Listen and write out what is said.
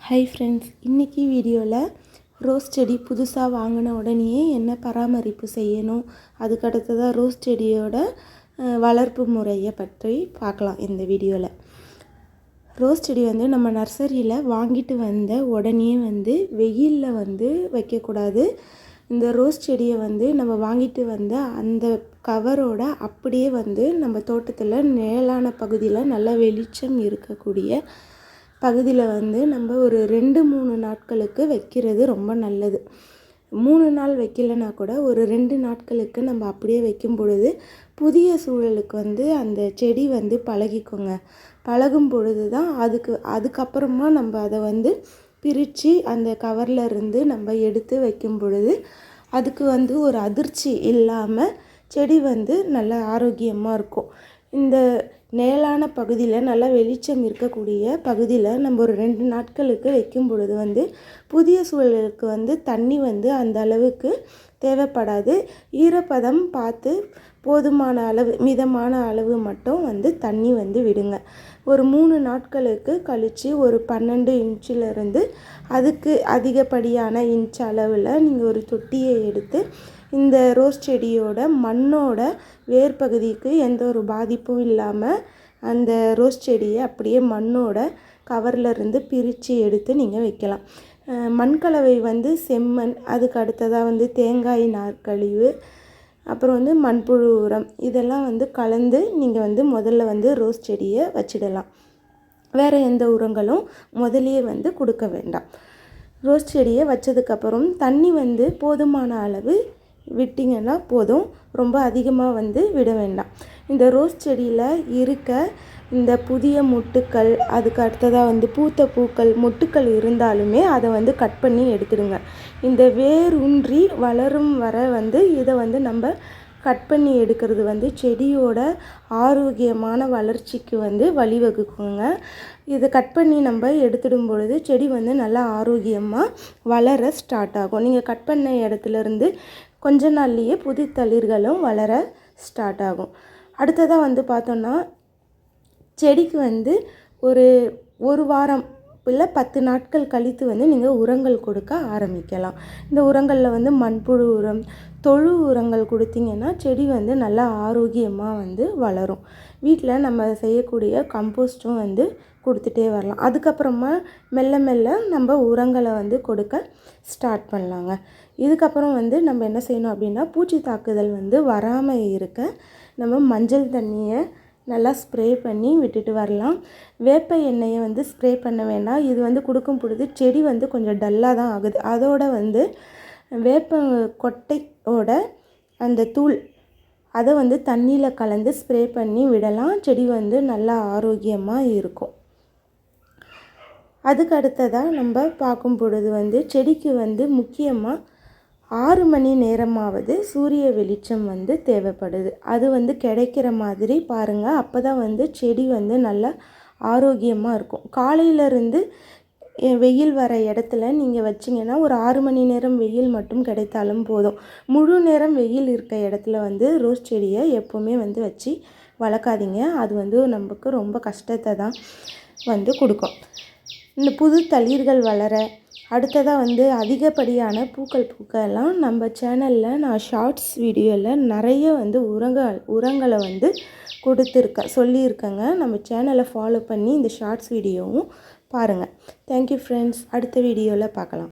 Hi friends, இன்றைக்கி வீடியோவில் rose செடி புதுசாக வாங்கின உடனேயே என்ன பராமரிப்பு செய்யணும், அதுக்கடுத்ததாக ரோஸ் செடியோட வளர்ப்பு முறையை பற்றி பார்க்கலாம். இந்த வீடியோவில் ரோஸ் செடி நம்ம நர்சரியில் வாங்கிட்டு வந்த உடனே வெயிலில் வைக்கக்கூடாது. இந்த ரோஸ் செடியை நம்ம வாங்கிட்டு வந்த அந்த கவரோட அப்படியே நம்ம தோட்டத்தில் நிழலான பகுதியில் நல்ல வெளிச்சம் இருக்கக்கூடிய பகுதியில் நம்ம ஒரு 2-3 நாட்களுக்கு வைக்கிறது ரொம்ப நல்லது. 3 நாள் வைக்கலைன்னா கூட ஒரு 2 நாட்களுக்கு நம்ம அப்படியே வைக்கும் பொழுது புதிய சூழலுக்கு அந்த செடி பழகிக்கோங்க. பழகும் பொழுது தான் அதுக்கப்புறமா நம்ம அதை பிரித்து அந்த கவரில் இருந்து நம்ம எடுத்து வைக்கும் பொழுது அதுக்கு ஒரு அதிர்ச்சி இல்லாமல் செடி நல்ல ஆரோக்கியமாக இருக்கும். இந்த நிழலான பகுதியில் நல்லா வெளிச்சம் இருக்கக்கூடிய பகுதியில் நம்ம ஒரு 2 நாட்களுக்கு வைக்கும் பொழுது புதிய சூழலுக்கு தண்ணி அந்த அளவுக்கு தேவைப்படாது. ஈரப்பதம் பார்த்து போதுமான அளவு, மிதமான அளவு மட்டும் தண்ணி விடுங்க. ஒரு 3 நாட்களுக்கு கழித்து ஒரு 12 இன்ச்சிலிருந்து அதுக்கு அதிகப்படியான இன்ச் அளவில் நீங்கள் ஒரு தொட்டியை எடுத்து இந்த ரோஸ் செடியோட மண்ணோட வேர் பகுதிக்கு எந்த ஒரு பாதிப்பும் இல்லாமல் அந்த ரோஸ் செடியை அப்படியே மண்ணோட கவரில் இருந்து பிரித்து எடுத்து நீங்கள் வைக்கலாம். மண்கலவை செம்மண், அதுக்கு அடுத்ததாக தேங்காய் நார்க்கழிவு, அப்புறம் மண்புழு உரம், இதெல்லாம் கலந்து நீங்கள் முதல்ல ரோஸ் செடியை வச்சிடலாம். வேறு எந்த உரங்களும் முதலியே கொடுக்க வேண்டாம். ரோஸ் செடியை வச்சதுக்கப்புறம் தண்ணி போதுமான அளவு விட்டிங்கன்னா போதும். ரொம்ப அதிகமாக விட வேண்டாம். இந்த ரோஸ் செடியில் இருக்க இந்த புதிய மொட்டுக்கள், அதுக்கு அடுத்ததாக பூத்த பூக்கள், மொட்டுக்கள் இருந்தாலுமே அதை கட் பண்ணி எடுத்துடுங்க. இந்த வேர் ஊன்றி வளரும் வர இதை நம்ம கட் பண்ணி எடுக்கிறது செடியோட ஆரோக்கியமான வளர்ச்சிக்கு வழிவகுக்குங்க. இதை கட் பண்ணி நம்ம எடுத்துடும் பொழுது செடி நல்லா ஆரோக்கியமாக வளர ஸ்டார்ட் ஆகும். நீங்கள் கட் பண்ண இடத்துலேருந்து கொஞ்ச நாள்லேயே புது தளிர்களும் வளர ஸ்டார்ட் ஆகும். அடுத்ததாக பார்த்தோன்னா செடிக்கு ஒரு வாரம் இல்லை 10 நாட்கள் கழித்து நீங்கள் உரங்கள் கொடுக்க ஆரம்பிக்கலாம். இந்த உரங்களில் மண்புழு உரம், தொழு உரங்கள் கொடுத்தீங்கன்னா செடி நல்லா ஆரோக்கியமாக வளரும். வீட்டில் நம்ம செய்யக்கூடிய கம்போஸ்ட்டும் கொடுத்துட்டே வரலாம். அதுக்கப்புறமா மெல்ல மெல்ல நம்ம உரங்களை கொடுக்க ஸ்டார்ட் பண்ணலாங்க. இதுக்கப்புறம் நம்ம என்ன செய்யணும் அப்படின்னா, பூச்சி தாக்குதல் வராமல் இருக்க நம்ம மஞ்சள் தண்ணியை நல்லா ஸ்ப்ரே பண்ணி விட்டுட்டு வரலாம். வேப்ப எண்ணெயை ஸ்ப்ரே பண்ண வேண்டாம். இது கொடுக்கும் பொழுது செடி கொஞ்சம் டல்லாக தான் ஆகுது. அதோட வேப்ப கொட்டையோட அந்த தூள் அதை தண்ணியில் கலந்து ஸ்ப்ரே பண்ணி விடலாம். செடி நல்லா ஆரோக்கியமாக இருக்கும். அதுக்கு அடுத்ததாக நம்ம பார்க்கும் பொழுது செடிக்கு முக்கியமாக 6 மணி நேரமாவது சூரிய வெளிச்சம் தேவைப்படுது. அது கிடைக்கிற மாதிரி பாருங்கள். அப்போ தான் செடி நல்லா ஆரோக்கியமாக இருக்கும். காலையிலேருந்து வெயில் வர இடத்துல நீங்கள் வச்சிங்கன்னா ஒரு 6 மணி நேரம் வெயில் மட்டும் கிடைத்தாலும் போதும். முழு நேரம் வெயில் இருக்க இடத்துல ரோஸ் செடியை எப்போவுமே வச்சு வளர்க்காதீங்க. அது நமக்கு ரொம்ப கஷ்டத்தை தான் கொடுக்கும். இந்த புது தளிர்கள் வளர அடுத்ததாக அதிகப்படியான பூக்கலாம் நம்ம சேனலில் நான் ஷார்ட்ஸ் வீடியோவில் நிறைய உரங்களை சொல்லியிருக்கேங்க. நம்ம சேனலை ஃபாலோ பண்ணி இந்த ஷார்ட்ஸ் வீடியோவும் பாருங்கள். Thank you friends. அடுத்த வீடியோவில் பார்க்கலாம்.